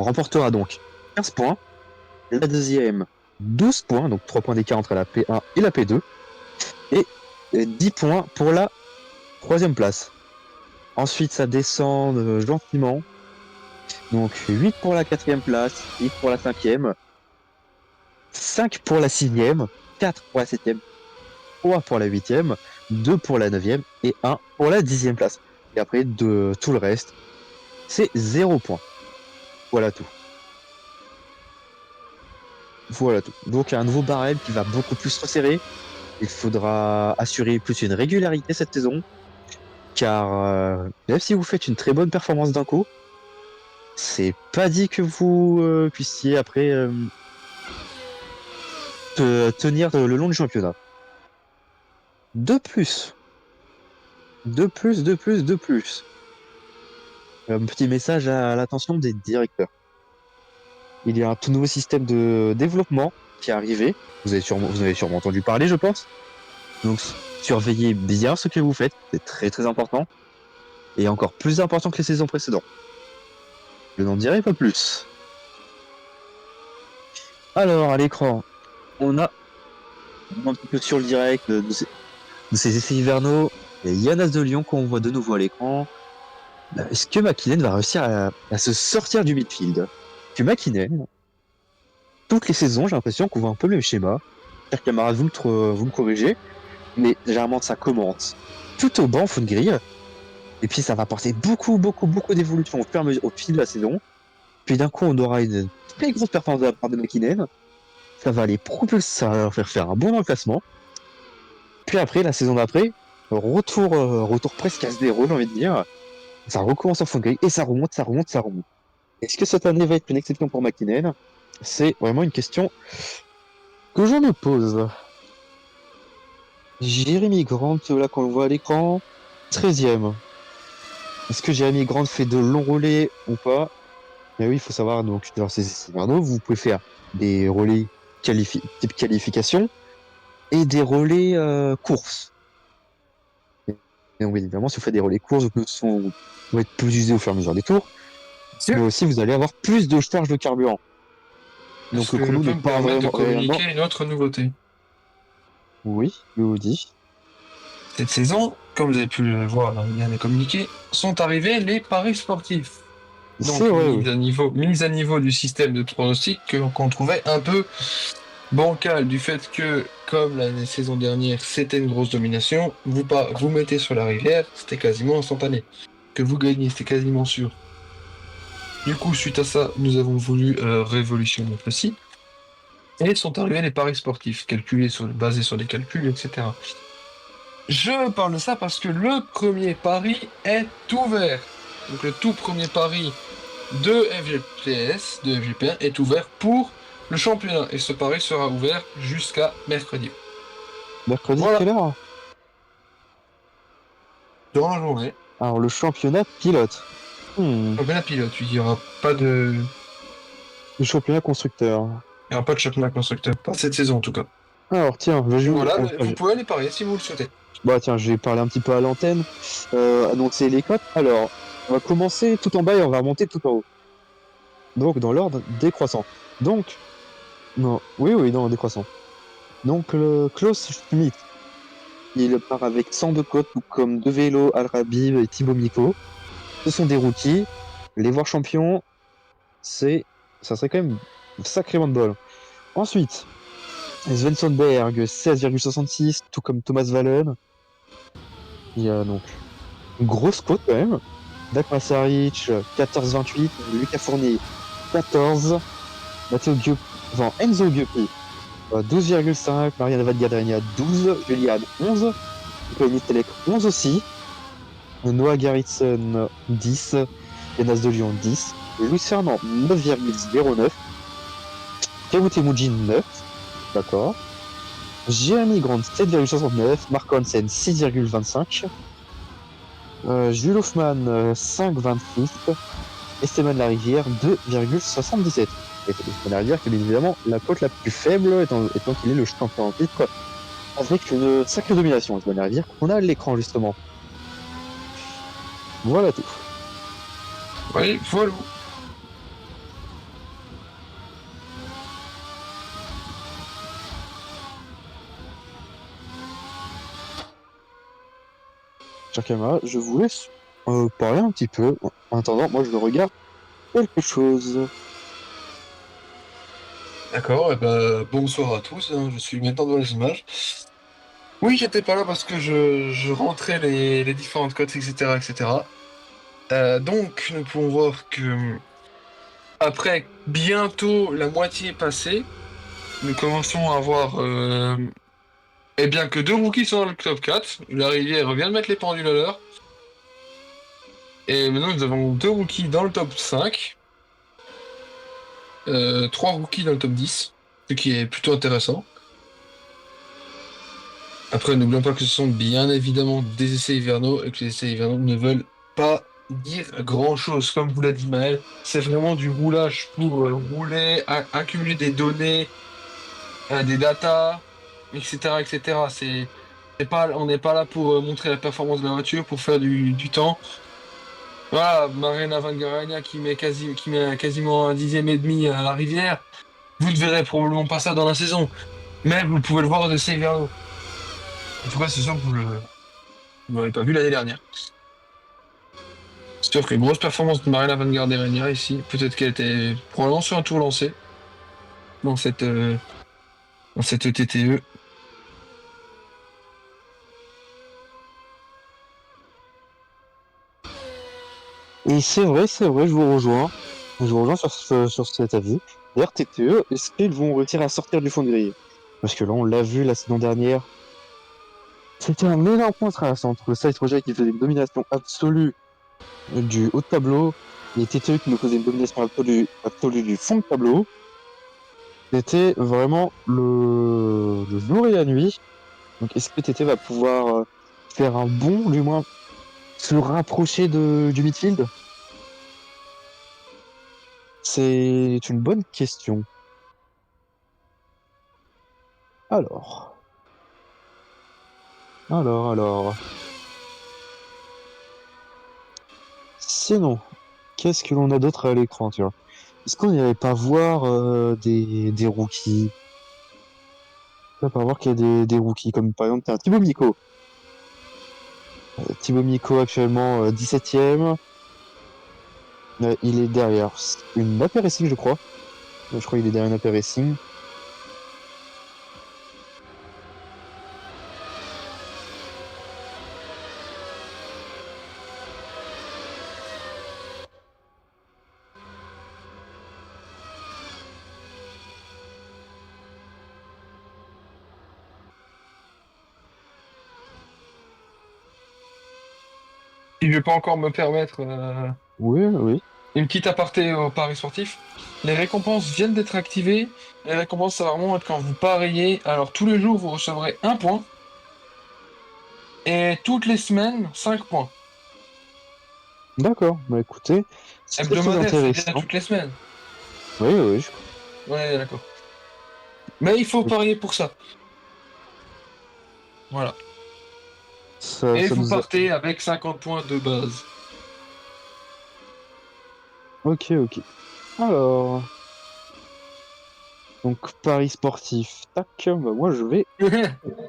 remportera donc 15 points. La deuxième, 12 points, donc 3 points d'écart entre la P1 et la P2. Et 10 points pour la troisième place. Ensuite, ça descend gentiment. Donc 8 pour la quatrième place, 8 pour la cinquième, 5 pour la sixième, 4 pour la septième, 3 pour la huitième, 2 pour la neuvième et 1 pour la dixième place. Et après, de tout le reste, c'est 0 points. Voilà tout. Voilà tout. Donc un nouveau barème qui va beaucoup plus se resserrer. Il faudra assurer plus une régularité cette saison. Car même si vous faites une très bonne performance d'un coup, c'est pas dit que vous puissiez après tenir le long du championnat. De plus, de plus. Un petit message à l'attention des directeurs. Il y a un tout nouveau système de développement qui est arrivé. Vous avez sûrement entendu parler, je pense. Donc, surveillez bien ce que vous faites. C'est très, très important. Et encore plus important que les saisons précédentes. Je n'en dirai pas plus. Alors, à l'écran, on a un petit peu sur le direct de ces essais hivernaux. Et Yanas de Lyon qu'on voit de nouveau à l'écran. Est-ce que McKinnon va réussir à se sortir du midfield? Que McKinnon, toutes les saisons, j'ai l'impression qu'on voit un peu le même schéma. Chers camarades, vous me corrigez, mais généralement ça commence tout au banc, faut une grille, et puis ça va apporter beaucoup d'évolution au fil de la saison. Puis d'un coup, on aura une très grosse performance de la part de McKinnon. Ça va les propulser, ça va leur faire un bon classement. Puis après, la saison d'après, retour presque à zéro, j'ai envie de dire. Ça recommence en fond de grille, et ça remonte. Est-ce que cette année va être une exception pour McKinnon? C'est vraiment une question que je me pose. Jérémy Grant, là qu'on le voit à l'écran, 13e. Est-ce que Jérémy Grant fait de longs relais ou pas? Mais oui, il faut savoir, donc, dans ces essais hivernaux, vous pouvez faire des relais type qualification et des relais courses. Et donc, évidemment, si vous faites des relais courses, vont être plus usés au fur et à mesure des tours, mais aussi vous allez avoir plus de charge de carburant. Donc Est-ce le que je chrono peux n'est me pas permettre de vraiment. communiquer une autre nouveauté? Oui, je vous dis. Cette saison, comme vous avez pu le voir dans le lien des communiqués, sont arrivés les paris sportifs. C'est Donc, vrai, oui. mise à niveau du système de pronostic qu'on trouvait un peu bancal du fait que, comme la saison dernière, c'était une grosse domination, vous mettez sur la rivière, c'était quasiment instantané. Que vous gagnez, c'était quasiment sûr. Du coup, suite à ça, nous avons voulu révolutionner notre site et sont arrivés les paris sportifs, basés sur des calculs, etc. Je parle de ça parce que le premier pari est ouvert. Donc le tout premier pari de FGPS, de FGP1, est ouvert pour le championnat. Et ce pari sera ouvert jusqu'à mercredi. Mercredi, Voilà, quelle heure? dans la journée. Alors, le championnat pilote. Championnat pilote, il n'y aura pas de... Le championnat constructeur. Il y aura pas de championnat constructeur. Pas cette saison en tout cas. Alors, tiens, Voilà, vous pouvez aller parier si vous le souhaitez. bah, tiens, je vais parler un petit peu à l'antenne, annoncer les cotes. Alors, on va commencer tout en bas et on va monter tout en haut. Donc, dans l'ordre décroissant. Donc, non, oui, non, décroissant. Donc, le Klaus Schmidt, il part avec 102 cotes, tout comme De Velo, Al Rabib et Thibaut Miko. Ce sont des rookies. Les voir champions, ça serait quand même sacrément de bol. Ensuite, Svensson-Berg, 16,66, tout comme Thomas Valen. Il y a donc une grosse cote quand même. Dak Masaric, 14,28. Lucas Fournier, 14. Matteo Gup... enfin, Enzo Guppy, 12,5. Marianne Vadgadrenia, 12. Julian, 11. Nicolas Telek, 11 aussi. Noah Garrison, 10. Yanas de Lyon, 10. Louis Fernand, 9,09. Kawute Mujin, 9. D'accord. Jérémy Grant, 7,69. Marco Hansen, 6,25. Jules Hoffman, 5,26. Esteban Larivière, 2,77. Et Esteban Larivière, qui est bien évidemment la cote la plus faible, étant qu'il est le champion en titre, avec une sacrée domination. Esteban Larivière, qu'on a à l'écran justement. Voilà tout. Oui, voilà. chers camarades, je vous laisse parler un petit peu. En attendant, moi je regarde quelque chose. D'accord, et ben, bonsoir à tous, hein, je suis maintenant dans les images. Oui, j'étais pas là parce que je rentrais les différentes cotes, etc., etc. Donc, nous pouvons voir que après bientôt la moitié passée, nous commençons à avoir eh bien que deux rookies sont dans le top 4. La Rivière vient de mettre les pendules à l'heure. Et maintenant, nous avons deux rookies dans le top 5, trois rookies dans le top 10, ce qui est plutôt intéressant. Après, n'oublions pas que ce sont bien évidemment des essais hivernaux et que les essais hivernaux ne veulent pas dire grand-chose. Comme vous l'a dit Maël, c'est vraiment du roulage pour rouler, accumuler des données, des datas, etc., etc. C'est pas, on n'est pas là pour montrer la performance de la voiture, pour faire du temps. Voilà, Marina Van Garagna qui met quasiment un dixième et demi à la rivière. Vous ne verrez probablement pas ça dans la saison, mais vous pouvez le voir de ces hivernaux. En tout cas, c'est sûr que vous l'avez pas vu l'année dernière. C'est sûr que grosse performance de Marina Van Garagna ici. Peut-être qu'elle était probablement sur un tour lancé dans cette TTE. Et c'est vrai, je vous rejoins. Je vous rejoins sur cet avis. D'ailleurs, TTE, est-ce qu'ils vont réussir à sortir du fond de grille? Parce que là, on l'a vu la saison dernière. C'était un énorme contraste entre le Side Project qui faisait une domination absolue du haut de tableau et TTE qui nous faisait une domination absolue du fond de tableau. C'était vraiment le jour et la nuit. Donc, est-ce que TT va pouvoir faire un bond, du moins se rapprocher du midfield? C'est une bonne question. Alors, alors. Sinon, qu'est-ce que l'on a d'autre à l'écran, tu vois? Est-ce qu'on n'irait pas voir des rookies? On va pas voir qu'il y a des rookies, comme par exemple, t'as Thibaut Miko. Thibaut Miko actuellement 17ème. Il est derrière une Naper Racing, je crois. Je crois qu'il est derrière une Naper Racing. Si je vais pas encore me permettre Oui, oui. une petite aparté au Paris sportif, les récompenses viennent d'être activées. Les récompenses, ça va vraiment être quand vous pariez. Alors, tous les jours, vous recevrez un point. Et toutes les semaines, 5 points. D'accord. Bah écoutez, c'est très très Hebdomadaire, c'est-à-dire intéressant. toutes les semaines. Oui, oui, Ouais, d'accord. Mais il faut parier pour ça. Voilà. Et ça vous nous a... partez avec 50 points de base. Ok, ok. Alors, donc Paris sportif. Tac, bah moi je vais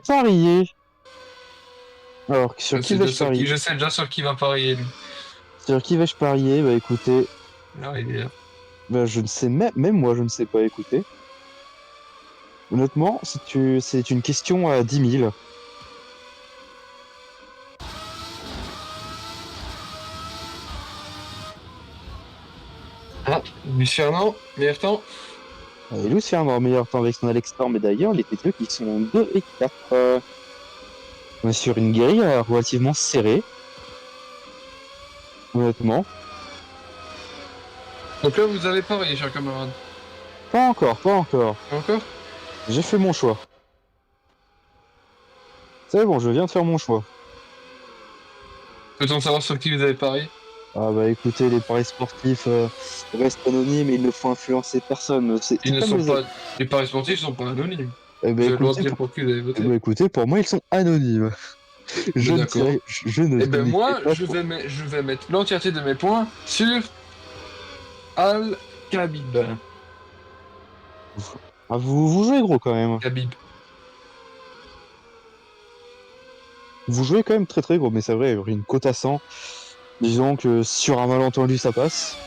parier. Alors, sur qui vais-je parier? Je sais déjà sur qui va parier, lui. Sur qui vais-je parier? Bah écoutez, La rivière. bah, je ne sais même moi je ne sais pas écouter. Honnêtement, c'est une question à 10 000. Ah, Luis Fernand, meilleur temps. Et Lewis Fernand, meilleur temps avec son Alex Storm, mais d'ailleurs, les TTE qui sont 2 et 4. On est sur une grille relativement serrée, honnêtement. Donc là, vous avez parié, cher camarade. Pas encore, pas encore. Encore? J'ai fait mon choix. C'est bon, je viens de faire mon choix. Peut-on savoir sur qui vous avez parié? Ah bah écoutez, les paris sportifs restent anonymes et il ne faut influencer personne. Ils C'est ne comme sont les... pas. Les paris sportifs sont pas anonymes. Eh ben Vous avez le droit de écoutez, dire pour qui vous avez eh voté. ben écoutez, pour moi, ils sont anonymes. Mais Je ne d'accord. dirai, je ne Eh ben communiquerai moi, pas trop. je vais mettre l'entièreté de mes points sur Al Khabib. Ah, vous jouez gros quand même. Khabib. Vous jouez quand même très très gros, mais c'est vrai, il y aurait une cote à 100. Disons que sur un malentendu, ça passe.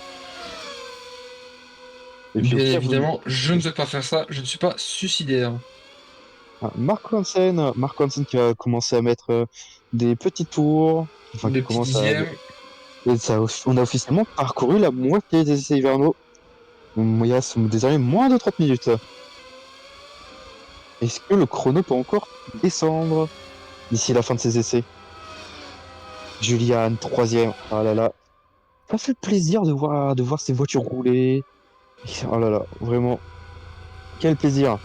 Et puis au Bien pire, vous... évidemment, je ne vais pas faire ça, je ne suis pas suicidaire. Mark Hansen qui va commencer à mettre des petits tours, enfin qui Des petits commence à... dixièmes. Et ça, on a officiellement parcouru la moitié des essais hivernaux. Il y a désormais moins de 30 minutes. Est-ce que le chrono peut encore descendre d'ici la fin de ces essais? Julian, troisième. Ah là là. Ça fait plaisir de voir ces voitures rouler. Oh là là, vraiment. Quel plaisir.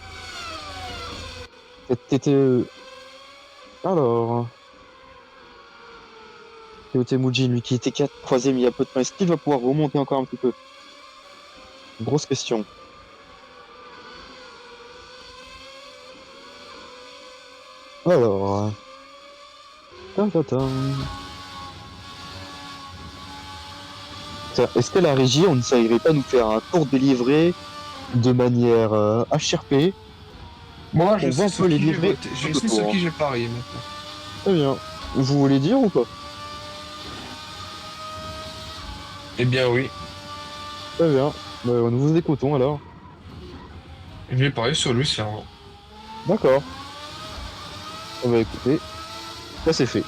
C'était... Alors, Théo Temujin, lui qui était 4 troisième il y a peu de temps, est-ce qu'il va pouvoir remonter encore un petit peu? Grosse question. Alors, tam, tam, tam. Tiens, est-ce que la régie, on ne s'agirait pas nous faire un tour délivré de manière HRP? Moi, je On voit sais un peu sur les qui j'ai livrets voté. tout Je sais sur autour. qui j'ai parié maintenant. Très bien. Vous voulez dire ou pas? Eh bien oui, Très bien. Nous vous écoutons alors. j'ai parié sur Luis Ferrand. D'accord. On va écouter. Ça c'est fait.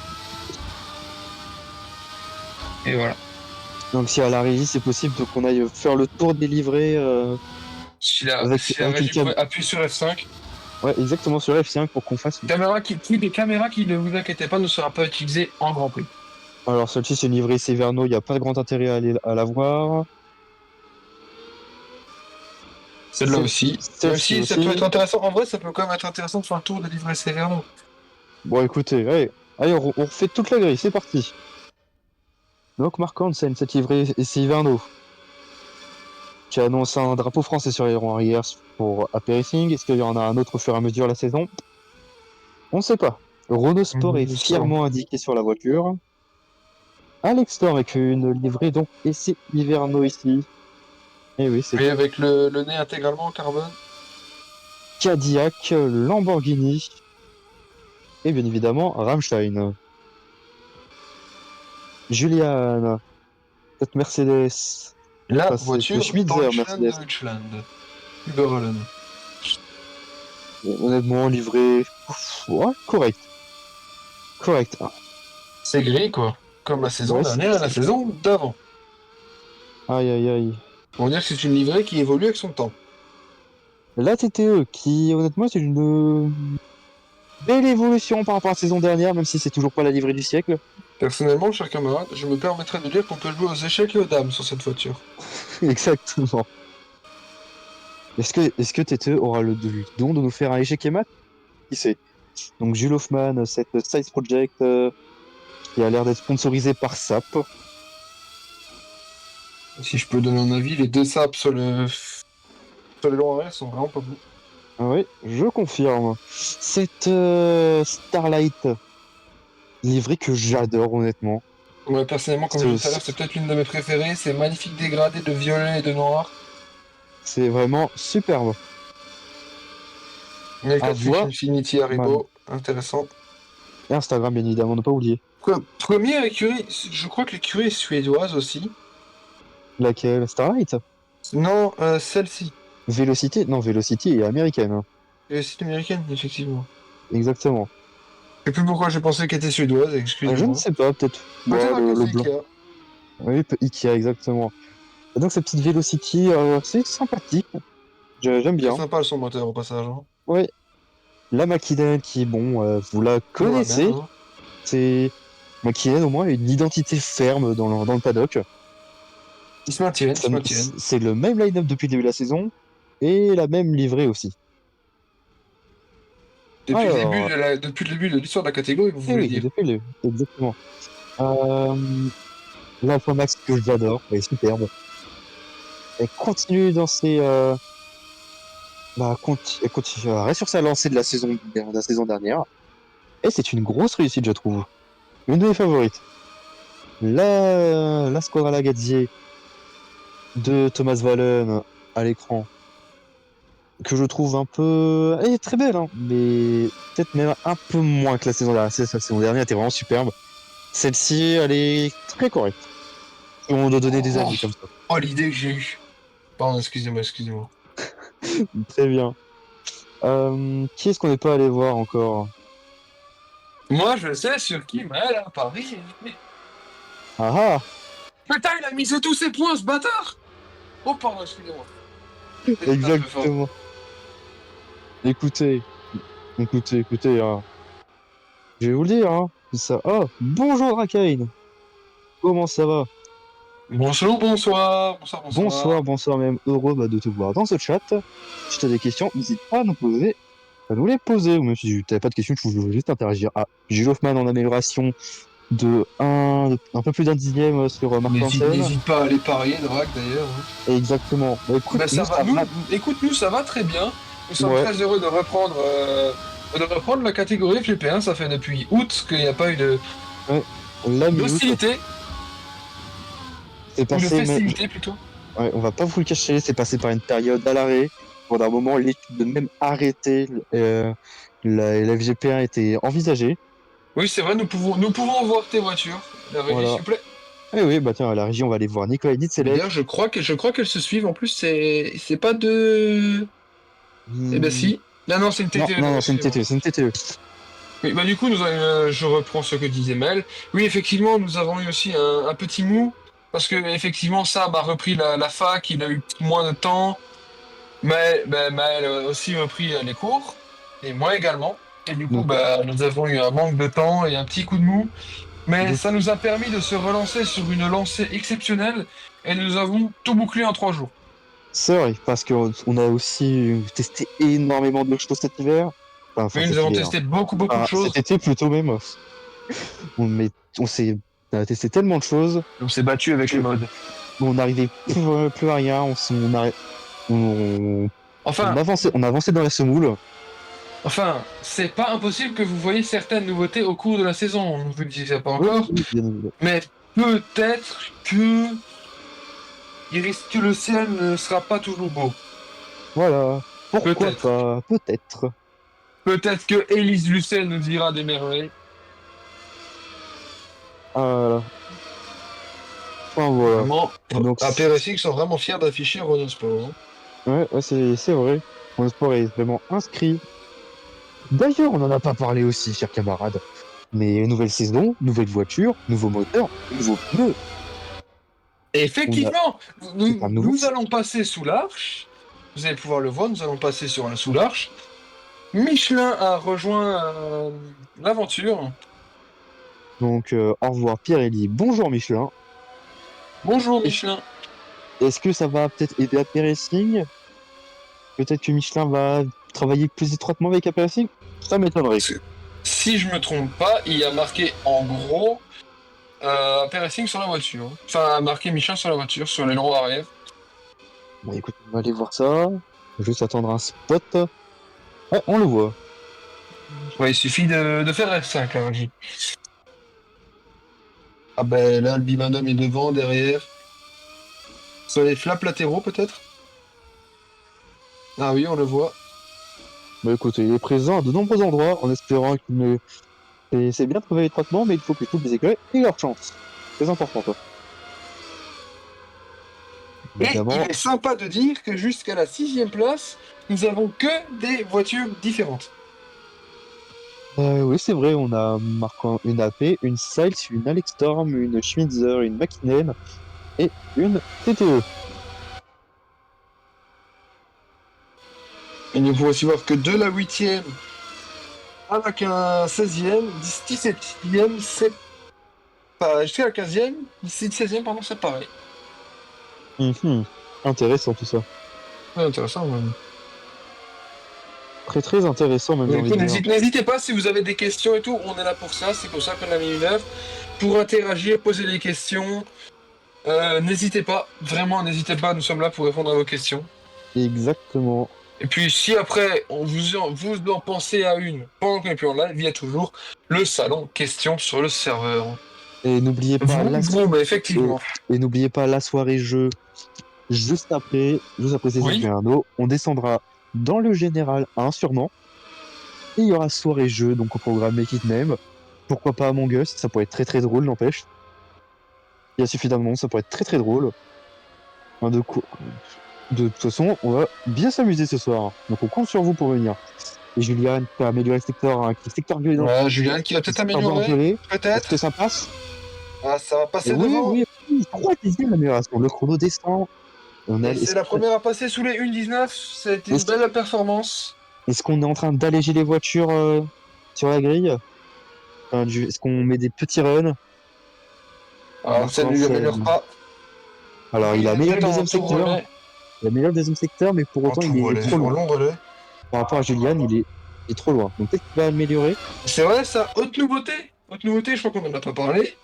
Et voilà. Donc si à la régie c'est possible qu'on aille faire le tour des livrets Si la avec une régie cam. pourrait appuyer sur F5, Ouais, exactement sur F5 pour qu'on fasse. plus des caméras qui, ne vous inquiétez pas, ne sera pas utilisée en Grand Prix. Alors celle-ci c'est une livrée Severno, il n'y a pas de grand intérêt à la voir. Celle-là aussi. Même Celle-ci si ça peut être aussi. intéressant, en vrai, ça peut quand même être intéressant de faire le tour de livret Severno. Bon écoutez, allez on refait toute la grille, c'est parti. Donc Marc Hansen, cette livrée et Severno, qui annonce un drapeau français sur les rangs arrière pour AP Racing. Est-ce qu'il y en a un autre au fur et à mesure de la saison? On ne sait pas. Renault Sport est fièrement indiqué sur la voiture. Alex Store avec une livrée donc essai hivernaux ici. Et oui, c'est Et avec le nez intégralement en carbone. Cadillac, Lamborghini et bien évidemment Rammstein. Julian, cette Mercedes. La Ça, c'est voiture Schmitzer Deutschland Mercedes. Deutschland. Überhollen. Honnêtement, livré. Ouais, correct. Correct. Ah, C'est gris, quoi. Comme la saison ouais, dernière et la saison d'avant. aïe, aïe, aïe. On va dire que c'est une livrée qui évolue avec son temps. La TTE, qui honnêtement, c'est une belle évolution par rapport à la saison dernière, même si c'est toujours pas la livrée du siècle. Personnellement, chers camarades, je me permettrai de dire qu'on peut jouer aux échecs et aux dames sur cette voiture. Exactement. Est-ce que TTE aura le don de nous faire un échec et mat? Qui sait? Donc Jules Hoffman, cette Size Project qui a l'air d'être sponsorisée par SAP. Si je peux donner un avis, les deux saps sur les longs arrière sont vraiment pas beaux. Ah oui, je confirme. Cette Starlight livrée que j'adore honnêtement. Ouais, personnellement, comme je disais tout à l'heure, c'est peut-être l'une de mes préférées. C'est magnifique dégradé de violet et de noir. C'est vraiment superbe. Il y a le À 4 Fuchs voir, Infinity man. Haribo, intéressant. Et Instagram bien évidemment, ne pas oublier. Première écurie, je crois que l'écurie est suédoise aussi. Laquelle? Starlight? Non, celle-ci. Velocity? Non, Velocity est américaine, hein. C'est américaine, effectivement. Exactement. Je sais plus pourquoi j'ai pensé qu'elle était suédoise, Je ne excusez-moi. sais pas, peut-être Peut-être moi, à cause le blanc. d'Ikea. Oui, Ikea, exactement. Et donc cette petite Velocity, c'est sympathique. J'aime Très bien. sympa son moteur au passage, hein. Oui. La McKinnon qui, bon, vous la Toujours la même, connaissez. hein. C'est McKinnon au moins a une identité ferme dans le paddock. Ils se maintiennent, ils se maintiennent. C'est le même line-up depuis le début de la saison et la même livrée aussi. Alors, Depuis le début de l'histoire de la catégorie, vous eh voulez oui, dire. depuis le exactement. L'Alpha Max que j'adore, elle est superbe. Elle continue dans ses elle continue, reste sur sa lancée de la saison dernière. Et c'est une grosse réussite, je trouve. Une de mes favorites. La Squadra Lagazzi de Thomas Wallen à l'écran. que je trouve un peu... Elle est très belle, hein, mais peut-être même un peu moins que la saison dernière. La saison dernière était vraiment superbe. Celle-ci, elle est très correcte. Et on doit donner des Oh, avis comme ça. oh, l'idée que j'ai eue. Pardon, excusez-moi, excusez-moi. Très bien. Qui est-ce qu'on n'est pas allé voir encore? Moi, je sais sur qui Maël à Paris. Ah ah! Putain, il a misé tous ses points, ce bâtard! Oh, pardon, excusez-moi. C'était un peu fort. Exactement. Écoutez, écoutez, hein. Je vais vous le dire, hein. Ça... Oh, bonjour Rakane! Comment ça va? Bonjour, bonsoir, bonsoir, Bonsoir, bonsoir. bonsoir même. Heureux bah, de te voir dans ce chat. Si tu as des questions, n'hésite pas à nous les poser. Ou même si tu n'avais pas de questions, tu veux juste interagir. Ah, Jules Hoffman en amélioration de un peu plus d'un dixième sur Mark Hansen. N'hésite pas à aller parier, Drac, d'ailleurs. Hein. Exactement. Bah, écoute, Ben, nous ça va, ça nous, va. écoute, nous, ça va très bien. Nous sommes Ouais, très heureux de reprendre la catégorie FP1. Ça fait depuis août qu'il n'y a pas eu ouais. La mi-août, d'hostilité, c'est ou de passé, mais festivité plutôt. ouais, on va pas vous le cacher, c'est passé par une période à l'arrêt. Pendant un moment, l'étude de même arrêter la FGP1 était envisagée. Oui, c'est vrai, nous pouvons voir tes voitures. La régie, Voilà. s'il vous plaît. Eh oui, bah tiens, à la régie, on va aller voir Nicolas Mais Nitselec. d'ailleurs, je crois qu'elles se suivent. En plus, c'est pas de. Eh ben Hmm, si. Non, non, c'est une non, TTE, non, donc non, c'est une excusez-moi. TTE, c'est une TTE. Oui, bah du coup, je reprends ce que disait Mel. Oui, effectivement, nous avons eu aussi un petit mou, parce que effectivement, Sam a repris la fac, il a eu moins de temps, mais Maël a aussi repris les cours, et moi également. Et du coup, Donc, bah, nous avons eu un manque de temps et un petit coup de mou, mais donc ça nous a permis de se relancer sur une lancée exceptionnelle, et nous avons tout bouclé en 3 jours. c'est vrai, parce qu'on a aussi testé énormément de choses cet hiver. Enfin, Oui, nous cet avons hiver. testé beaucoup, beaucoup de Enfin, cet choses. été plutôt même. Mais on a testé tellement de choses On s'est battu avec les que modes. on n'arrivait plus à rien. On, Enfin, on avançait dans la semoule. Enfin, c'est pas impossible que vous voyez certaines nouveautés au cours de la saison. Je vous le disais pas Oui, encore, oui, bien évidemment. mais peut-être que il risque que le ciel ne sera pas toujours beau. Voilà. Pourquoi Peut-être. pas? Peut-être. Peut-être que Élise Lucet nous dira des merveilles. Voilà. Enfin, voilà. Vraiment, Donc, AP Racing sont vraiment fiers d'afficher Renault Sport. Hein. ouais, c'est vrai. Mon sport est vraiment inscrit. D'ailleurs, on n'en a pas parlé aussi, chers camarades. Mais nouvelle saison, nouvelle voiture, nouveau moteur, nouveau pneu. Et On a, effectivement, c'est un nouveau nous allons cycle. passer sous l'arche. Vous allez pouvoir le voir, nous allons passer sous l'arche. Michelin a rejoint l'aventure. Donc, au revoir Pirelli. Bonjour Michelin. Bonjour Est-ce, Michelin. est-ce que ça va peut-être aider AP Racing? Peut-être que Michelin va travailler plus étroitement avec AP Racing? Ça m'étonnerait. Si je me trompe pas, il y a marqué en gros Racing sur la voiture. Enfin, marqué Michelin sur la voiture, sur l'aileron arrière. Bon, écoute, on va aller voir ça. On va juste attendre un spot. Ah, on le voit. Ouais, il suffit de faire F5, la régie. Ah ben là, le bimodum est devant, derrière. Sur les flaps latéraux, peut-être. Ah oui, on le voit. Bah écoutez, il est présent à de nombreux endroits en espérant qu'il ne. C'est bien de travailler étroitement, mais il faut que tous les écuries aient leur chance. Très important, quoi. Et il Évidemment. est sympa de dire que jusqu'à la 6e place, nous avons que des voitures différentes. Oui, c'est vrai, on a marquant une AP, une Siles, une Alex Storm, une Schmitzer, une Mackinnon et une TTE. Et nous pouvons aussi voir que de la 8e avec un 16e, 17e, c'est pas jusqu'à la 15e, 16e, pardon, c'est pareil. Mhm. Intéressant tout ça. Ouais, intéressant, même. Très très intéressant, même j'ai Du envie coup, de dire. n'hésitez pas si vous avez des questions et tout, on est là pour ça, c'est pour ça qu'on a mis une heure. Pour interagir, poser des questions, n'hésitez pas, vraiment n'hésitez pas, nous sommes là pour répondre à vos questions. Exactement. Et puis si après vous en pensez à une pendant qu'on est plus en live, il y a toujours le salon questions sur le serveur. Et n'oubliez pas Vroom, la, vroom, et, effectivement. et n'oubliez pas la soirée jeu juste après ces Oui, Inferno. On descendra dans le général 1 sûrement. Et il y aura soirée jeu, donc au programme Make It Name. Pourquoi pas Among Us, ça pourrait être très très drôle, n'empêche. Il y a suffisamment de monde, ça pourrait être très très drôle. Enfin, de toute façon, on va bien s'amuser ce soir. Donc on compte sur vous pour venir. Et Juliane qui a amélioré le secteur, qui est secteur violet, donc Ouais, Julian qui va le peut-être secteur blanc améliorer, violet. Est-ce que peut-être. ça passe? Ah, ça va Et passer oui, devant. oui, oui, 3 dixièmes d'amélioration. Le chrono descend. Et Est-ce c'est la première à passer sous les 1,19. C'était une est-ce- belle performance. est-ce qu'on est en train d'alléger les voitures sur la grille? Enfin, est-ce qu'on met des petits runs? Alors, Marc ça ne lui Hansen. améliore pas. Alors, il Il a est amélioré le peut-être en deuxième tour secteur. relais. Il a amélioré le deuxième secteur, mais pour En autant, il tour est relais, trop en loin. long relais. Par rapport à Julian, il est trop loin. Donc peut-être qu'il va améliorer. C'est vrai, ça. Haute nouveauté. Haute nouveauté, je crois qu'on en a pas parlé.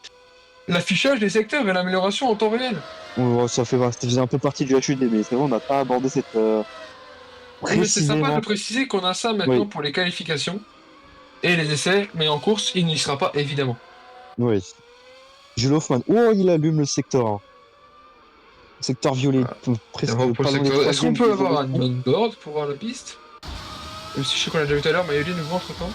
L'affichage des secteurs et l'amélioration en temps réel. Ça faisait un peu partie du HUD, mais c'est vrai, on n'a pas abordé cette Non, mais c'est sympa de précisément. préciser qu'on a ça maintenant Oui, pour les qualifications et les essais, mais en course, il n'y sera pas évidemment. oui. Jules Hoffman. Oh, il allume le secteur 1. Secteur violet, Voilà. Et presque on va pour le pas loin des secteur. Est-ce qu'on troisièmes peut qui avoir un vérifient. on-board pour voir la piste? Même si je sais qu'on l'a déjà vu tout à l'heure, mais il est nouveau entre temps.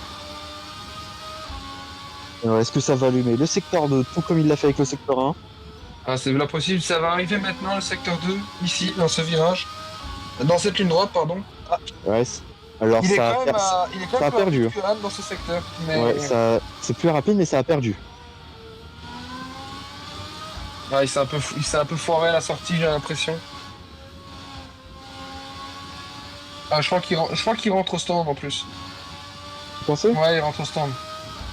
Alors, est-ce que ça va allumer le secteur 2, tout comme il l'a fait avec le secteur 1? Ah, c'est là possible, ça va arriver maintenant, le secteur 2, ici, dans ce virage. Dans cette ligne droite, pardon. Ah, Ouais. Alors, il est quand même, il est quand ça même a plus rapide perdu. que Han dans ce secteur. Ouais, Mais c'est plus rapide, mais ça a perdu. il s'est un peu foiré à la sortie, j'ai l'impression. Ah, je crois qu'il rentre au stand en plus. Vous pensez? Ouais, il rentre au stand.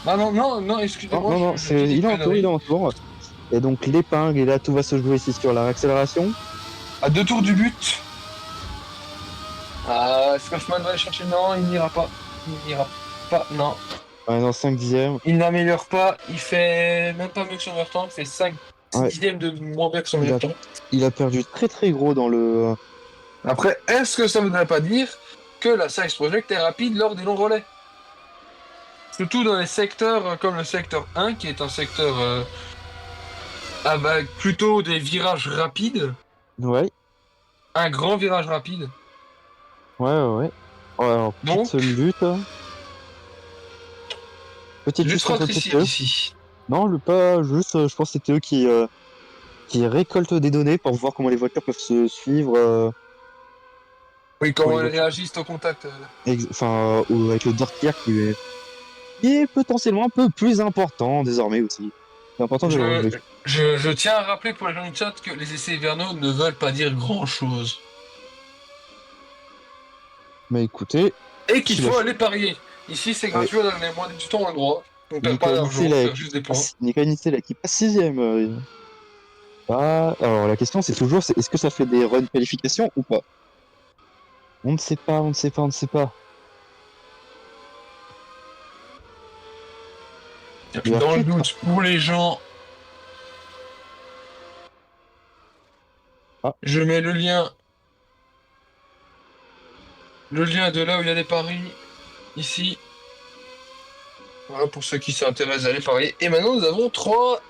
Ah non, non, non, Non, excusez-moi, non, non, je dis des il est en tour, il est conneries. en tour. Et donc, l'épingle, et là, tout va se jouer ici sur la accélération. À 2 tours du but. Ah, Scoffman va aller chercher. Non, il n'ira pas. Il n'ira pas, non. Ouais, non, 5 dixièmes. Il n'améliore pas. Il fait même pas mieux que son meilleur temps. Il fait 5 Ouais, dixièmes de moins bien que son il meilleur a, temps. il a perdu très très gros dans le. Après, est-ce que ça ne voudrait pas dire que la Size Project est rapide lors des longs relais? Surtout dans les secteurs comme le secteur 1, qui est un secteur avec plutôt des virages rapides. Ouais, Un grand virage rapide. ouais, ouais, ouais. Oh, alors, petite Donc, lutte. Petite lutte juste contre fratricide TTE. ici. Non, pas juste, je pense que c'était eux qui récoltent des données pour voir comment les voitures peuvent se suivre. Oui, Comment les comment elles voitures. réagissent au contact. Enfin, avec le Dirtier qui est potentiellement un peu plus important désormais aussi. C'est important de le Je, relever. je tiens à rappeler pour les gens du chat que les essais hivernaux ne veulent pas dire grand-chose. Mais écoutez, Et qu'il qui l'a faut fait? aller parier. Ici, c'est Ouais, gratuit, on a les moins du temps, on a le droit. On perd pas Nicolas d'argent, on Nissela perd juste des points. Qui passe sixième. Alors la question c'est toujours, est-ce que ça fait des run qualifications ou pas? On ne sait pas, on ne sait pas, on ne sait pas. Et puis Il va dans le peut-être. doute, pour les gens, Ah, je mets le lien de là où il y a les paris, ici. Voilà, pour ceux qui s'intéressent à aller parier. Et maintenant, nous avons 3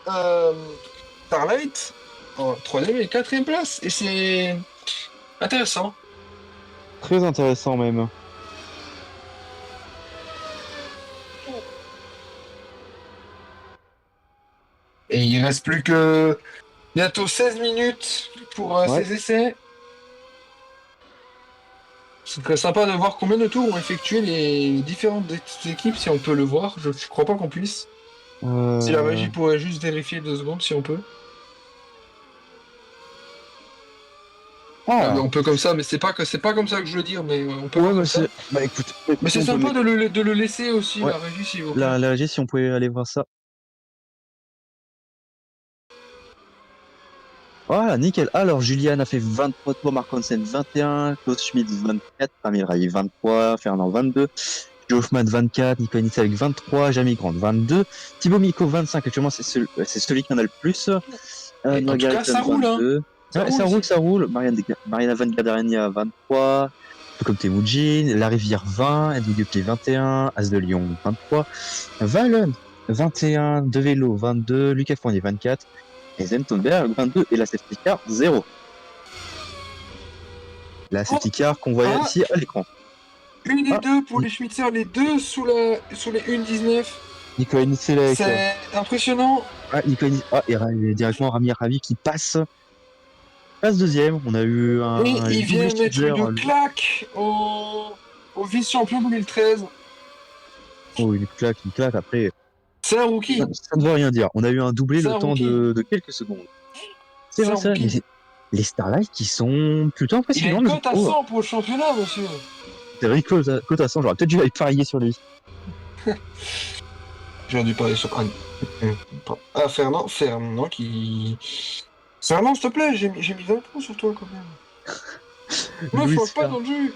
Starlight en troisième et quatrième place. Et c'est intéressant. très intéressant même. Et il reste plus que bientôt 16 minutes pour Ouais. ces essais. Ce serait sympa de voir combien de tours ont effectué les différentes équipes, si on peut le voir. Je crois pas qu'on puisse. Si la Euh... régie pourrait juste vérifier 2 secondes, si on peut. Ah, mais Ah, on peut comme ça, mais c'est pas comme ça que je veux dire, mais on peut ouais, voir bah comme ça. c'est. Bah écoute, Mais c'est on peut sympa mettre. de le laisser aussi, Ouais, la régie, s'il vous plaît. la régie, si on pouvait aller voir ça. Voilà, nickel. Alors, Julian a fait 23 tours, Marc Hansen 21, Klaus Schmidt 24, Amir Raï 23, Fernand 22, Joe Hoffman 24, Nico Nitz avec 23, Jamie Grant 22, Thibaut Miko 25, actuellement c'est celui qui en a le plus, Et en Noah tout cas, Garrison ça roule, hein. 22, Ça ouais, roule ici. ça roule, Mariana Van Garderiani à 23, tout comme Temujin, La Rivière 20, Edwin Dupier 21, As de Lyon 23, Valen 21, De Vélo 22, Lucas Fournier 24, et Zentonberg 22 et la safety car 0. La Oh, safety car qu'on voit ah, ici à l'écran. Une et Ah, deux pour les Schmitzer, les deux sous les 1,19. Nicolas Nicelek. C'est impressionnant. Ah, et directement Rami Ravi qui passe deuxième. On a eu Et un il doublé vient mettre Schmitzer. une claque au vice-champion 2013. Oh, une claque. Après, C'est un ça, rookie. ça ne veut rien dire. On a eu un doublé C'est le un temps rookie. de quelques secondes. C'est un C'est vrai. Mais rookie. les Starlight qui sont plutôt Il a une impressionnants, je cote à trouve. 100 pour le championnat, monsieur. C'est vrai que côte à 100, j'aurais peut-être dû aller parier sur lui. J'aurais dû parler sur Anne. Ah, Fernand qui. Fernand, s'il te plaît, j'ai mis 20 points sur toi quand même. Me Louis, flanque pas dans le jus.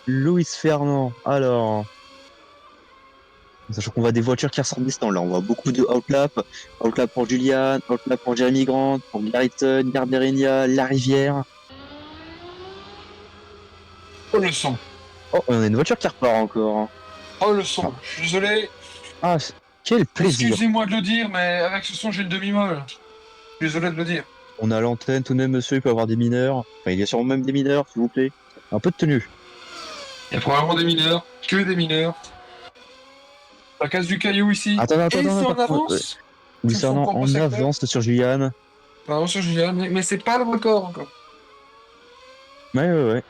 Louis Fernand. Alors, sachant qu'on voit des voitures qui ressortent des stands là. On voit beaucoup de outlap. Outlap pour Julian, outlap pour Jeremy Grant, pour Garrison, Garberenia, La Rivière. Oh le son. Oh, on a une voiture qui repart encore. Oh le Ah, son. Je suis désolé. ah, quel plaisir. Excusez-moi de le dire, mais avec ce son, j'ai le demi-molle. Je suis désolé de le dire. On a l'antenne, tout de même, monsieur, il peut avoir des mineurs. Enfin, il y a sûrement même des mineurs, s'il vous plaît. Un peu de tenue. Il y a probablement des mineurs. Que des mineurs. Ça casse du caillou ici. Et c'est en Par contre, avance Louis sur son Fernand propre en secteur. avance sur Julian. Pardon sur Julien, mais c'est pas le record encore. Ouais.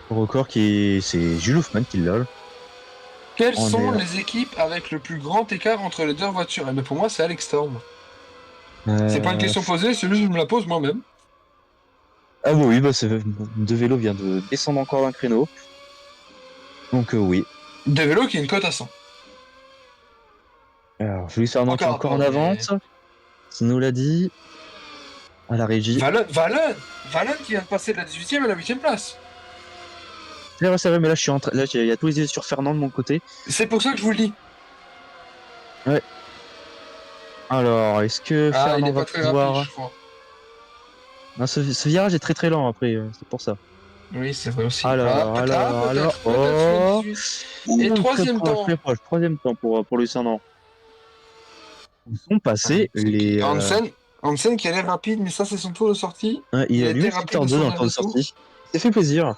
Record c'est Jules Hoffman qui l'a. Quelles On sont est, les équipes avec le plus grand écart entre les deux voitures? Eh bien, pour moi, c'est Alex Storm. C'est pas une euh, question posée, c'est juste que je me la pose moi-même. Ah bah oui, bah De Vélo vient de descendre encore d'un créneau. Donc oui. De vélo qui a une cote à 100. Alors, Louis Fernand qui est Encore un encore en pas, mais. avance. Ça nous l'a dit. À la régie. Valen qui vient de passer de la 18e à la 8e place. C'est vrai, mais là, là, il y a tous les yeux sur Fernand de mon côté. C'est pour ça que je vous le dis. Ouais. Alors, est-ce que Ah, il Fernand est va pas très rapide, pouvoir. je crois. Non, ce virage est très très lent après, c'est pour ça. Oui, c'est vrai aussi. Ah, Alors. peut-être sur une Oh! 18. Et Ouh, très troisième proche, temps. très proche. Troisième temps pour Louis Fernand. Où sont passés C'est qui les. Hansen qui a l'air rapide, mais ça, c'est son tour de sortie. Il Il a a lui été même rapide secteur de 2 dans son le air temps de de tour. sortie. Ça fait plaisir.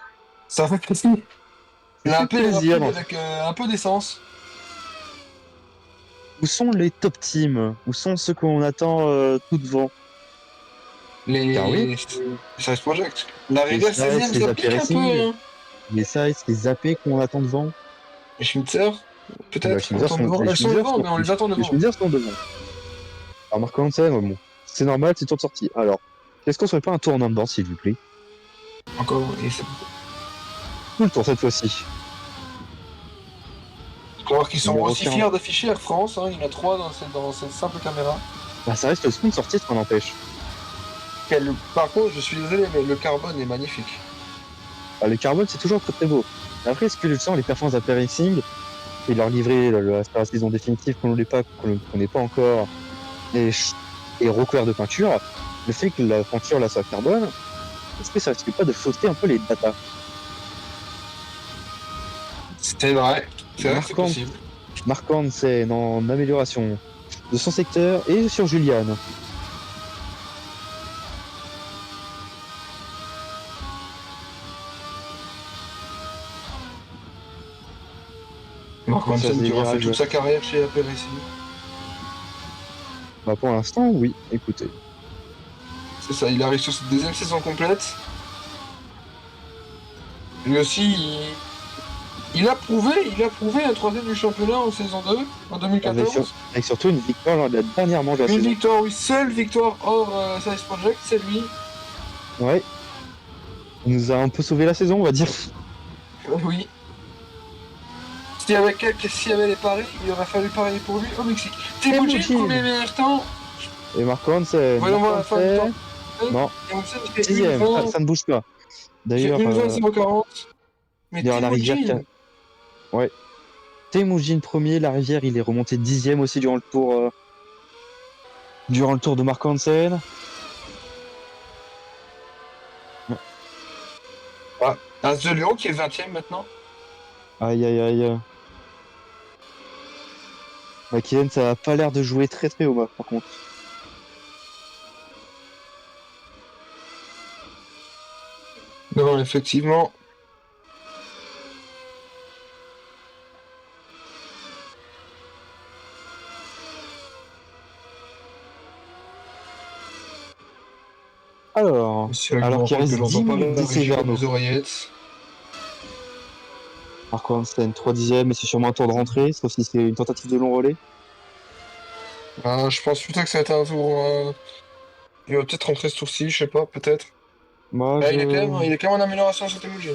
Ça fait plaisir. Ça La fait AP est plaisir. rapide avec un peu d'essence. Où sont les top teams? Où sont ceux qu'on attend tout devant? Car oui, Les Service Project. La les rivière Sainz, 16e, les ça AP pique un peu, Racing, hein. les Sainz, les AP qu'on attend devant. Les Schmitzer, Bah, peut-être, on attend devant. Les Elles sont Schmizer devant, mais on les attend devant. Sont devant. Alors, Marc Hansen, bon, c'est normal, c'est tour de sortie. Alors, est-ce qu'on serait pas un tour en dedans, s'il vous plaît? Encore, et c'est Tout le tour cette fois-ci. faut voir qu'ils sont Numéro aussi 40. fiers d'afficher Air France, hein. Il y en a trois dans cette simple caméra. Bah, ça reste le second de sortie, ce qu'on empêche. Par contre, je suis désolé, mais le carbone est magnifique. Bah, le carbone, c'est toujours très très beau. Après, est-ce que je sens les performances d'AP Racing et leur livrer la saison définitive qu'on n'est pas encore et, et recouvert de peinture, le fait que la peinture là soit carbone, est-ce que ça risque pas de fausser un peu les datas? C'est vrai, que c'est Marquant, possible. marquant c'est en amélioration de son secteur et sur Juliane. Mark Ça se Hansen des qui aura fait virages. toute sa carrière chez Apple Racing. Bah, pour l'instant, oui. Écoutez. C'est ça, il arrive sur cette deuxième saison complète. Lui aussi, il a prouvé un troisième du championnat en saison 2, en 2014. Avec surtout une victoire lors de la dernière manche de la Une saison. victoire, oui, seule victoire hors Service Project, c'est lui. Ouais. Il nous a un peu sauvé la saison, on va dire. Oui. S'il y avait les paris, il aurait fallu parier pour lui au Mexique. Temujin, premier meilleur temps. Et Marco Hansen. Voyons voir la fin du temps. Non. Et Hansen, il fait Sixième. 1,20. Ça ne bouge pas. Il fait D'ailleurs, 1,20,040. Mais la rivière. Temujin. Ouais. Temujin premier, la rivière, il est remonté dixième aussi durant le tour de Marco Hansen. Ah, As de Lyon qui est 20ème maintenant. Aïe aïe aïe. Kylian, ça a pas l'air de jouer très très haut, par contre. Non, effectivement. Alors, C'est là que je me alors rends qu'il compte que reste 10 j'entends pas minutes la d'essai régie dans Verno. mes oreillettes. Marco Hansen, 3 dixièmes, mais c'est sûrement un tour de rentrée, sauf si c'est une tentative de long relais. Ah, je pense plutôt que ça va être un tour. Il va peut-être rentrer ce tour-ci, je sais pas, peut-être. Moi, Ah, je. il est quand même en amélioration sur Temujin.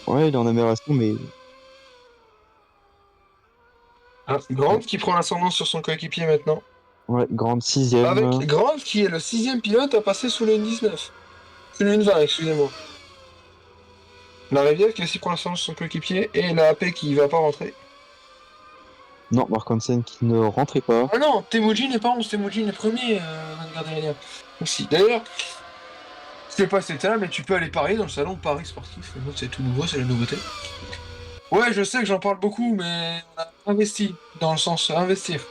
Ouais, il est en amélioration, mais. Ah, Grant qui prend l'ascendant sur son coéquipier maintenant. Ouais, grande sixième. Avec Grant qui est le sixième pilote à passer sous le N19. Sous le N20, excusez-moi. La Rivière qui aussi prend l'ascendant sur son coéquipier et la AP qui va pas rentrer. Non, Marco Hansen qui ne rentrait pas. Ah non, Temujin n'est pas 11, Temujin est premier, Gardien. Aussi. D'ailleurs, je sais pas si c'était là, mais tu peux aller parier dans le salon Paris sportif. Moi, c'est tout nouveau, c'est la nouveauté. Ouais, je sais que j'en parle beaucoup, mais on a investi, dans le sens investir.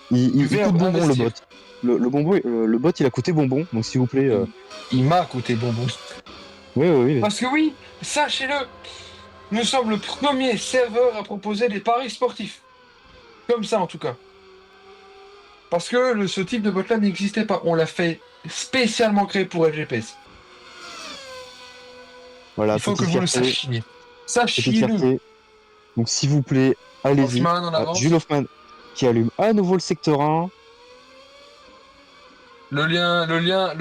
Du Il coûte verbe bonbon, le bot. investir. Le bonbon, le bot, il a coûté bonbon, donc s'il vous plaît. Il m'a coûté bonbon. Oui, oui, oui. Parce que oui, sachez-le, nous sommes le premier serveur à proposer des paris sportifs. Comme ça, en tout cas. Parce que ce type de bot-là n'existait pas. On l'a fait spécialement créé pour LGPS. Voilà, Il faut que petite vous le fierté. sachiez. Petite Sachiez-le. fierté. Donc, s'il vous plaît, allez-y. Hoffman en Ah, Jules avance. Hoffman qui allume à nouveau le secteur 1. Le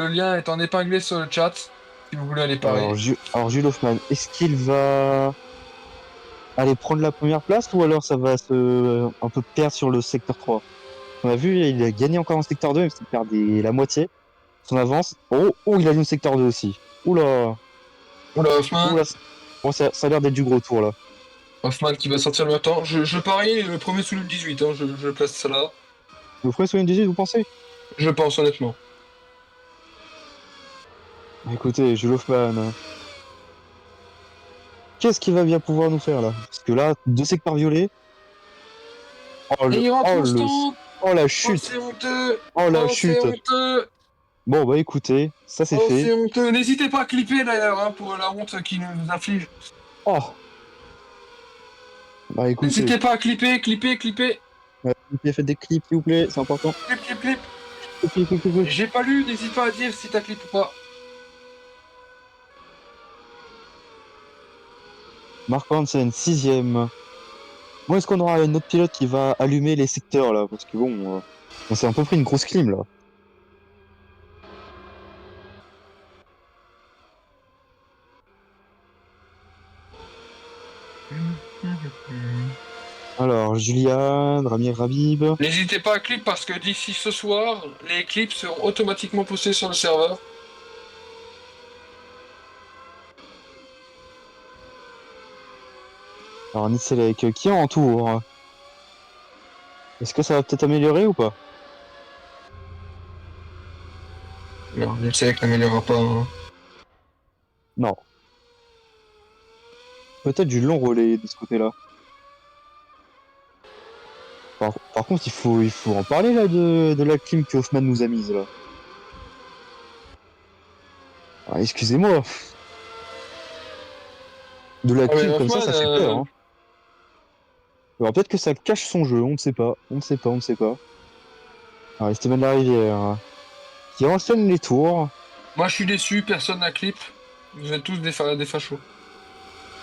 lien est en épinglé sur le chat. Si vous voulez aller parier. Alors, Jules Hoffman, est-ce qu'il va aller prendre la première place ou alors ça va se un peu perdre sur le secteur 3? On a vu, il a gagné encore en secteur 2, même s'il perd la moitié. Son avance. Oh, oh, il allume le secteur 2 aussi. Oula, Oula, Hoffman. oula. Bon, ça a l'air d'être du gros tour là. Hoffman qui va sortir le même temps. Je parie le premier sous le 18, hein, je place ça là. Vous ferez sur une 18, vous pensez? Je pense honnêtement. Écoutez, Jules Hoffman, qu'est-ce qu'il va bien pouvoir nous faire là? Parce que là, deux secteurs violets. Oh, Et il rentre oh, au stand. oh la Oh chute! c'est honteux. Oh la Oh c'est chute! honteux. Bon, bah écoutez, ça c'est Oh fait. c'est honteux. N'hésitez pas à clipper d'ailleurs hein, pour la honte qu'il nous inflige. Oh, bah écoutez, N'hésitez pas à clipper, clipper, clipper. faites des clips s'il vous plaît, c'est important. Clip, clip, clip. Clip, clip, clip, clip, clip. J'ai pas lu, n'hésite pas à dire si t'as clip ou pas. Mark Hansen, sixième. Bon, est-ce qu'on aura une autre pilote qui va allumer les secteurs là? Parce que bon, on s'est un peu pris une grosse clim là. Alors, Julian, Ramir Rabib. N'hésitez pas à clip parce que d'ici ce soir, les clips seront automatiquement postés sur le serveur. Alors, Nisselek, qui est en tour? Est-ce que ça va peut-être améliorer ou pas? Non, je sais que n'améliorera pas. Hein. Non. Peut-être du long relais de ce côté-là. Par contre, il faut en parler là de la clim que Hoffman nous a mise là. Ah, excusez-moi. De la Ah mais clim comme Hoffman, ça fait peur. Hein. Alors peut-être que ça cache son jeu, on ne sait pas. On ne sait pas, on ne sait pas. Alors, Esteban de la Rivière, qui enchaîne les tours. moi je suis déçu, personne n'a clip. Vous êtes tous des fachos. Wow,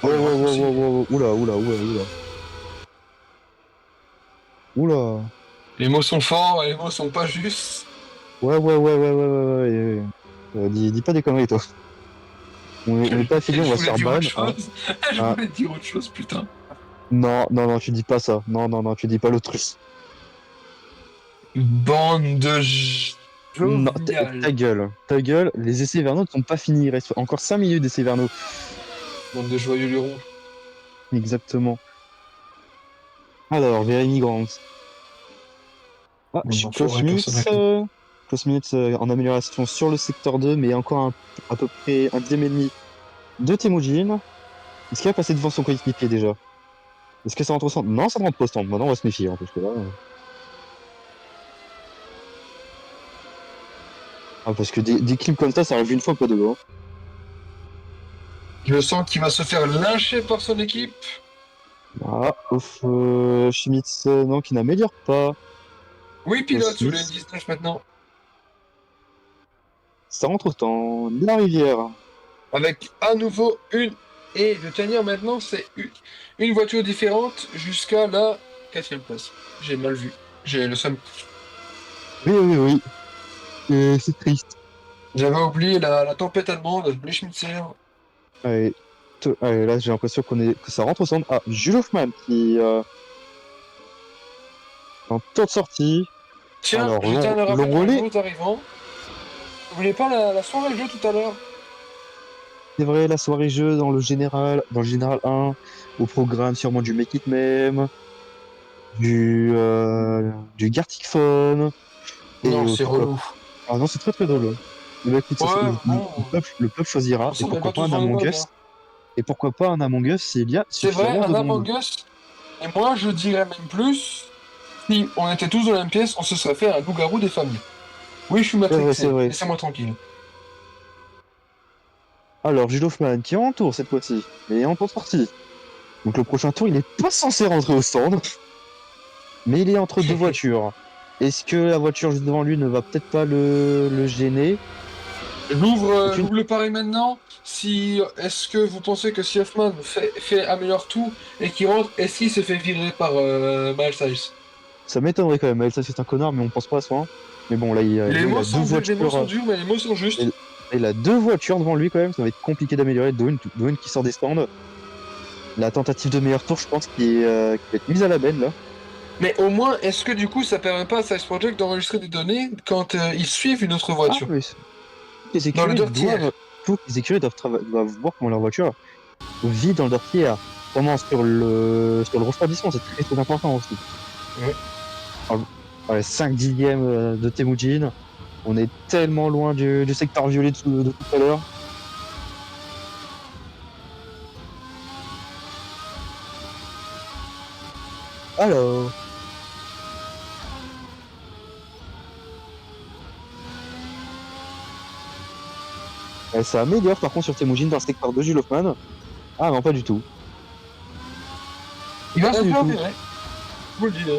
Oh, il wow, rentre wow, wow, aussi. wow. Oula, oula, oula, oula. Oula. Les mots sont forts et les mots sont pas justes. Ouais, ouais, ouais, ouais, ouais, ouais, ouais. Dis pas des conneries, toi. On n'est pas affilié, on Je va se voulais faire dire autre ban. Hein. chose. Je Ah, voulais dire autre chose, putain. non, non, non, tu dis pas ça. Non, non, non, tu dis pas l'autruche. Bande de Non, jovial. ta gueule. Ta gueule, les essais vernaux ne sont pas finis. Il reste encore 5 minutes d'essais vernaux. Bande de joyeux lurons. Exactement. Alors, Vérémy Grant. Ah, Bande Klaus d'enfoirés, personne n'a Schmitz. clip. Klaus Schmitz en amélioration sur le secteur 2, mais encore à peu près un dixième et demi de Temujin. Est-ce qu'il va passer devant son coéquipier déjà? Est-ce que ça rentre au centre? Non, ça rentre pas au centre. Maintenant, on va se méfier, hein, parce que là. Ah, parce que des clips comme ça arrive une fois, pas deux. Hein. Je sens qu'il va se faire lyncher par son équipe. Ah, ouf, Schmitz, non, qui n'améliore pas. Oui, Klaus pilote sous les Schmitz. 19 maintenant. Ça rentre au stand. La rivière. Avec à nouveau une. Et de tenir maintenant, c'est une voiture différente jusqu'à la quatrième place. J'ai mal vu. J'ai le seum. Oui, oui, oui. C'est triste. J'avais oublié la tempête allemande, le Schmitzer. Allez, allez, là, j'ai l'impression que ça rentre au stand. Ah, Jules Hoffmann qui en tour de sortie. Tiens, Alors, je tiens à le rappeler long pour les relais. nouveaux arrivants. Vous voulez pas la soirée jeu tout à l'heure? C'est vrai, la soirée jeu dans le général 1, au programme sûrement du Make It Meme, du Gartic Phone, et Non, c'est pourquoi. relou. Ah non, c'est très très drôle. Mais bah, écoute, Ouais, bon, le peuple choisira, on et s'en met pourquoi pas pas tous un dans les Among bonnes, Us, hein. et pourquoi pas un Among Us s'il y a C'est vrai, suffisamment un de monde. Among Us. Et moi, je dirais même plus, si on était tous dans la même pièce, on se serait fait un loup-garou des familles. Oui, je suis C'est vrai, c'est matrixé. vrai. Laissez-moi tranquille. Alors, Jules Hoffmann qui est en tour cette fois-ci, mais en tour de sortie. Donc le prochain tour, il n'est pas censé rentrer au stand, mais il est entre deux voitures. Est-ce que la voiture juste devant lui ne va peut-être pas le gêner? C'est une... J'ouvre le pari maintenant. Si, est-ce que vous pensez que si Hoffman améliore tout et qu'il rentre, est-ce qu'il se fait virer par Miles Science? Ça m'étonnerait quand même. Elsa, c'est un connard, mais on pense pas à soi. Mais bon, là, Les il mots a deux sont durs, les mots voitures. sont durs, mais les mots sont justes. Il, il a deux voitures devant lui quand même. Ça va être compliqué d'améliorer. Dwayne qui sort des stands. La tentative de meilleur tour, je pense, qui va être mise à la benne là. Mais au moins, est-ce que du coup, ça permet pas à Science Project d'enregistrer des données quand ils suivent une autre Ah, voiture? mais les Dans le écuries dortière. faut que les écuries doivent voir comment leur voiture vit dans le dortier. Vraiment sur le refroidissement, c'est très très important aussi. Ouais. Alors, ouais, 5 dixièmes de Temujin. On est tellement loin du secteur violet de tout à l'heure. Alors, ça améliore par contre sur Temujin dans le secteur de Jules Hoffmann. Ah non, pas du tout. Il va Pas se du faire tout. virer. Je vous le dis, là.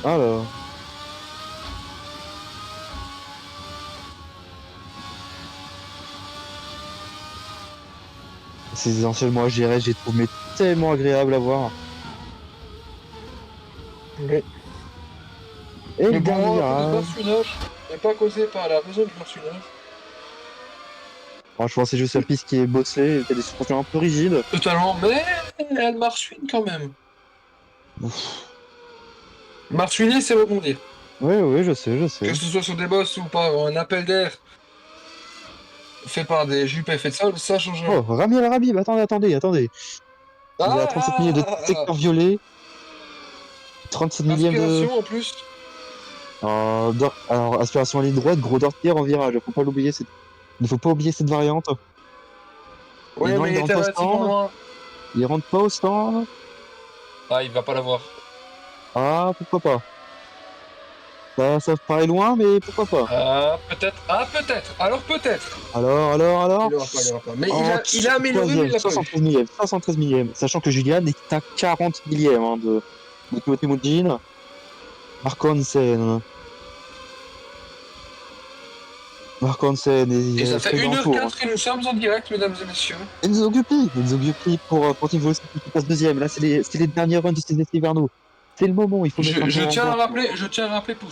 Alors, ces anciennement GRS, j'ai trouvé tellement agréable à voir. Ok. Et le Mais pour dernier moi, un peu de virage. barcelonnage n'est pas causé par la raison du barcelonnage. Franchement, c'est juste la piste qui est bossée. Il y a des suspensions un peu rigides. Totalement, mais elle marsouine quand même. Ouf. Marsouiner, c'est rebondir. Oui, oui, je sais, je Que sais. ce soit sur des bosses ou par un appel d'air fait par des jupes à effet de sol, ça change Oh, rien. Rami El Arabi, attendez. Il est à 37 milliers de Ah, secteur violet, 37 millième de. Inspiration en plus. Alors, aspiration à ligne droite, gros dortière en virage. Il ne faut pas oublier cette variante. Et Oui, non, mais il il ne rentre était pas au relativement stand. loin. Il rentre pas au stand. Ah, il va pas l'avoir. Ah, pourquoi pas. Ça paraît loin, mais pourquoi pas. Ah, peut-être. Ah, peut-être. Alors peut-être. Alors. Il l'aura pas. Mais En il a amélioré, mais il troisième, l'a pas 73 eu. millième, 73 millième. Sachant que Julian est à 40 millième de Timothée Mujin. Marco Hansen. Marco Hansen Et ça est fait très grand tour. 1h04 que nous sommes en direct, mesdames et messieurs. Enzo Guppy pour Team Volkswagen qui passe deuxième. Là, c'est les derniers runs de ces essais hivernaux. C'est le moment, il faut mettre un Je tour en tiens à vert. rappeler, pour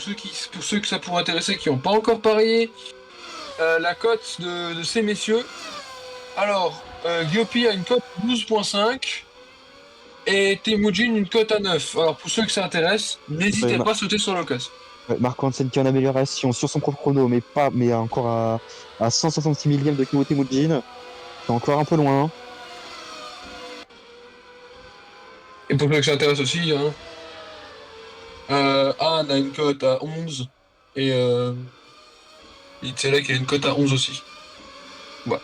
ceux que ça pourrait intéresser, qui n'ont pas encore parié, la cote de ces messieurs. Alors, Giopi a une cote 12,5 et Temujin une cote à 9. Alors, pour ceux que ça intéresse, Ouais, n'hésitez pas à sauter sur l'occasion. Marco Hansen qui est en amélioration sur son propre chrono, mais encore à 166 millième de Timothée Mujin. C'est encore un peu loin. Et pour ceux que ça intéresse aussi, hein, Anne a une cote à 11 et Itzelek a une cote à 11 aussi. Voilà.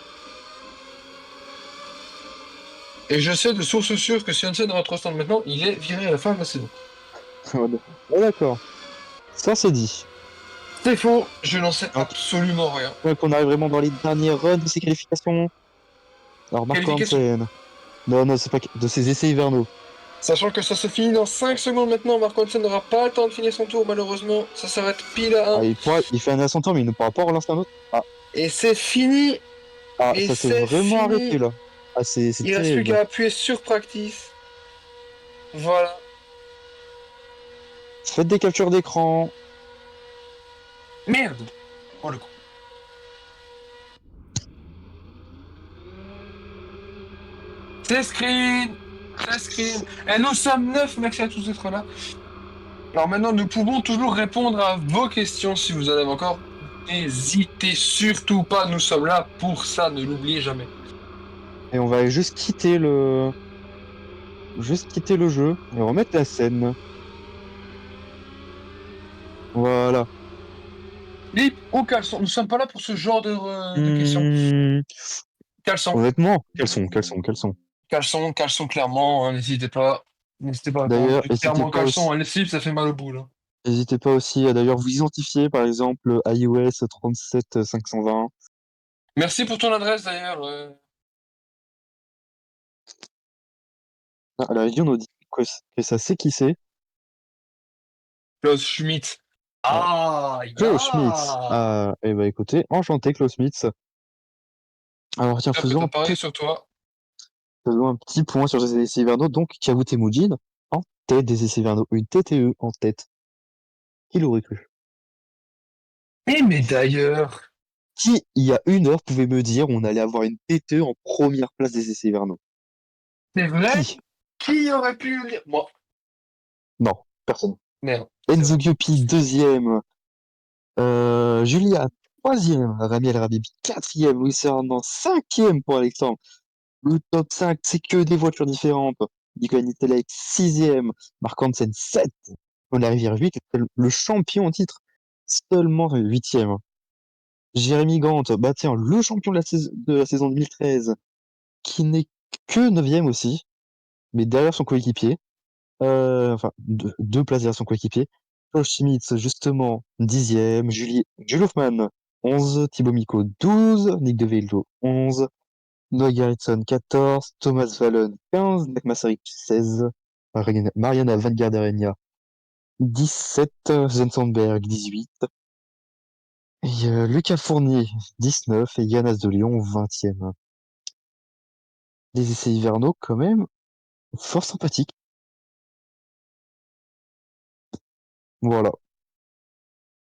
Et je sais de source sûre que si Hansen rentre au stand maintenant, il est viré à la fin de la saison. Ouais, d'accord. Ça, c'est dit. C'est faux, je n'en sais Donc, absolument rien. on arrive vraiment dans les derniers runs de ces qualifications. Alors, Marco Qualification. Hansen. Non, c'est pas de ces essais hivernaux. Sachant que ça se finit dans 5 secondes maintenant, Marc Hansen n'aura pas le temps de finir son tour, malheureusement. Ça s'arrête pile à 1. Ah, il fait un ascendant, mais il ne pourra pas relancer un autre. Ah, Et c'est fini. Et ça s'est c'est vraiment fini. arrêté là. Ah, c'est Il reste plus terrible. qu'à appuyer sur practice. Voilà. Faites des captures d'écran. Merde. Oh le con. C'est screen. C'est screen. Et nous sommes 9. Merci à tous d'être là. Alors maintenant, nous pouvons toujours répondre à vos questions si vous en avez encore. N'hésitez surtout pas, nous sommes là pour ça, ne l'oubliez jamais. Et on va juste quitter le jeu et remettre la scène. Voilà. Lip ou caleçon, nous sommes pas là pour ce genre de questions. Hmm, Caleçon. honnêtement, quels sont? Caleçon, caleçon clairement, hein, n'hésitez pas. N'hésitez pas à prendre. D'ailleurs, Clairement caleçon, hein, les slips, ça fait mal au bout là. n'hésitez pas aussi à d'ailleurs vous identifier, par exemple, iOS 37520. Merci pour ton adresse d'ailleurs. Ah, la région nous dit que ça sait qui c'est. Klaus Schmidt. Ah, Ah, Klaus Schmitz. ya. Ah, eh ben écoutez, enchanté Klaus Schmitz. Alors tiens, J'espère que t'as pareil sur toi. faisons un petit point sur les essais hivernaux. Donc, Kavou Temujin en tête des essais hivernaux. Une TTE en tête. Qui l'aurait cru? Mais d'ailleurs, Qui, il y a une heure, pouvait me dire on allait avoir une TTE en première place des essais hivernaux? c'est vrai? Qui? Qui aurait pu le lire? Moi. Non, personne. Merde, c'est Enzo vrai. Guppy, deuxième. Julia, troisième. Ramiel Rabibi, quatrième. Luis Fernand, cinquième pour Alexandre. Le top 5, c'est que des voitures différentes. Nicolas Nitelek, sixième. Marc Hansen, 7. On arrive à 8, le champion en titre, seulement huitième. Jérémy Gant, bah tiens, le champion de la saison 2013, qui n'est que neuvième aussi, mais derrière son coéquipier. Enfin, deux places derrière son coéquipier. Josh Schmitz, justement, dixième. Jules Hoffmann, 11. Thibaut Mico, 12. Nick De Velo, 11. Noah Gerritsen, 14. Thomas Valen, 15. Nick Masaryk, 16. Mariana Van Gardereña, 17. Zen Sandberg, 18. Et Lucas Fournier, 19. Et Yann As de Lyon, 20e. Des essais hivernaux, quand même, fort sympathiques. Voilà.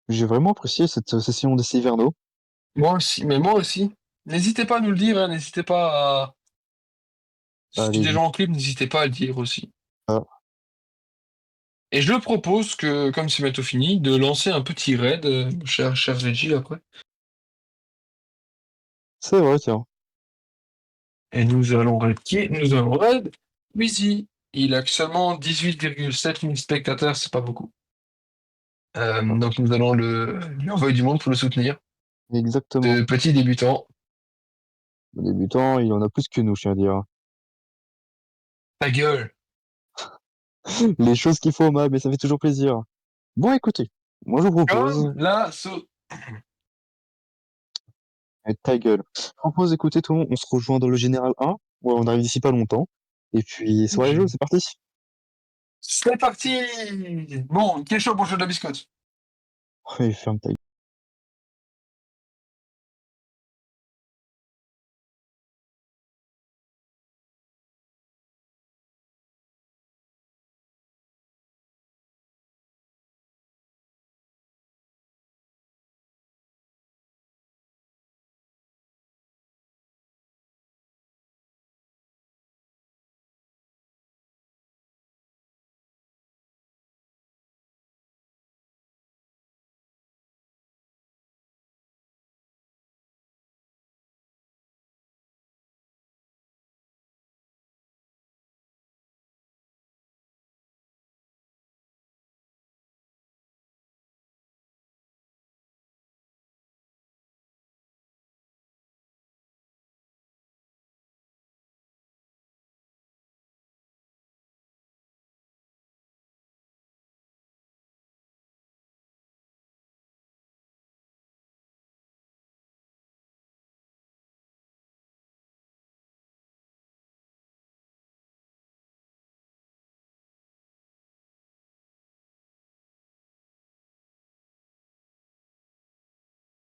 J'ai vraiment apprécié cette session d'essais hivernaux. Moi aussi, mais moi aussi. N'hésitez pas à nous le dire, hein, n'hésitez pas à. Si des Allez-y. gens en clip, n'hésitez pas à le dire aussi. Ah, Et je propose que, comme c'est bientôt fini, de lancer un petit raid, cher Veggie, après. c'est vrai, tiens. Et nous allons raid qui? Nous allons raid Wheezy. Il a seulement 18,7 000 spectateurs, c'est pas beaucoup. Donc nous allons lui envoyer du monde pour le soutenir. Exactement. De petit débutant. Le débutant, il en a plus que nous, je tiens à dire. Ta gueule. Les choses qu'il faut, Mab, mais ça fait toujours plaisir. Bon, écoutez, moi je vous Comme propose, la sauce. ta gueule. Je propose, écoutez, tout le monde, on se rejoint dans le Général 1. Ouais, on arrive d'ici pas longtemps. Et puis, soirée jeu, c'est parti. C'est parti! Bon, qui est chaud pour le jeu de la biscotte? Ouais, ferme ta